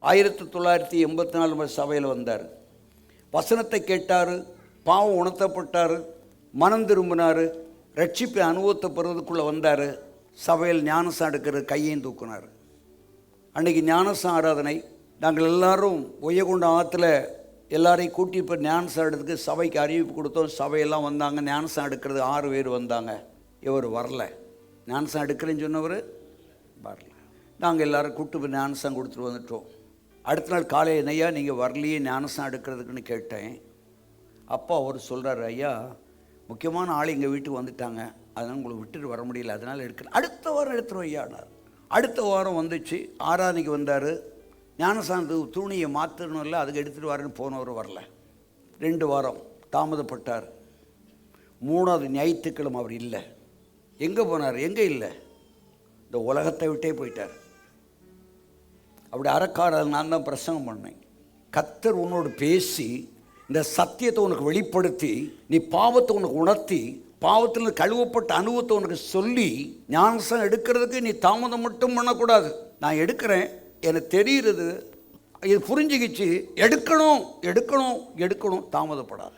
1984 சபையில் வந்தார். வசனத்தை கேட்டார், பாவம் உணர்த்தப்பட்டார், மனம் திரும்பினார், ரட்சிப்பை அனுபவத்தை பெறுவதுக்குள்ளே வந்தார். சபையில் ஞானசாரம் எடுக்கிறது கையையும் தூக்குனார். அன்றைக்கி ஞானசாரம் ஆராதனை. நாங்கள் எல்லாரும் ஒய்யகுண்ட ஆற்றுல எல்லாரையும் கூட்டி இப்போ ஞானசாரம் எடுத்துக்கு சபைக்கு அறிவிப்பு கொடுத்தோம். சபையெல்லாம் வந்தாங்க. ஞானசாரம் எடுக்கிறது 6 பேர் வந்தாங்க. இவர் வரல. ஞானசாரம் எடுக்கிறேன்னு சொன்னவர் வரல. நாங்கள் எல்லோரும் கூட்டு போய் ஞானசாரம் கொடுத்துட்டு வந்துட்டோம். அடுத்த நாள் காலையில், ஐயா நீங்கள் வரலையே ஞானசாரம் எடுக்கிறதுக்குன்னு கேட்டேன். அப்போ அவர் சொல்கிறார், ஐயா முக்கியமான ஆள் எங்கள் வீட்டுக்கு வந்துட்டாங்க, அதனால் உங்களை விட்டுட்டு வர முடியல, அதனால் எடுக்கிறேன். அடுத்த வாரம் எடுத்துருவோம் ஐயானார். அடுத்த வாரம் வந்துச்சு. ஆராதனைக்கு வந்தார். ஞானசாரத்துக்கு துணியை மாற்றணும் இல்லை, அதுக்கு எடுத்துகிட்டு வரேன்னு போனவர் வரல. 2 வாரம் தாமதப்பட்டார். 3வது ஞாயிற்றுக்கிழமை அவர் இல்லை. எங்கே போனார்? எங்கே இல்லை, இந்த உலகத்தை விட்டே போயிட்டார். அப்படி அறக்காரர் நான் தான் பிரசங்கம் பண்ணேன். கர்த்தர் உன்னோடு பேசி இந்த சத்தியத்தை உனக்கு வெளிப்படுத்தி, நீ பாவத்தை உனக்கு உணர்த்தி, பாவத்தில் கழுவப்பட்ட அனுபவத்தை உனக்கு சொல்லி ஞானசாரம் எடுக்கிறதுக்கு நீ தாமதம் மட்டும் பண்ணக்கூடாது. நான் எடுக்கிறேன், எனக்கு தெரிகிறது, இது புரிஞ்சுக்கிச்சு, எடுக்கணும் எடுக்கணும் எடுக்கணும், தாமதப்படாது.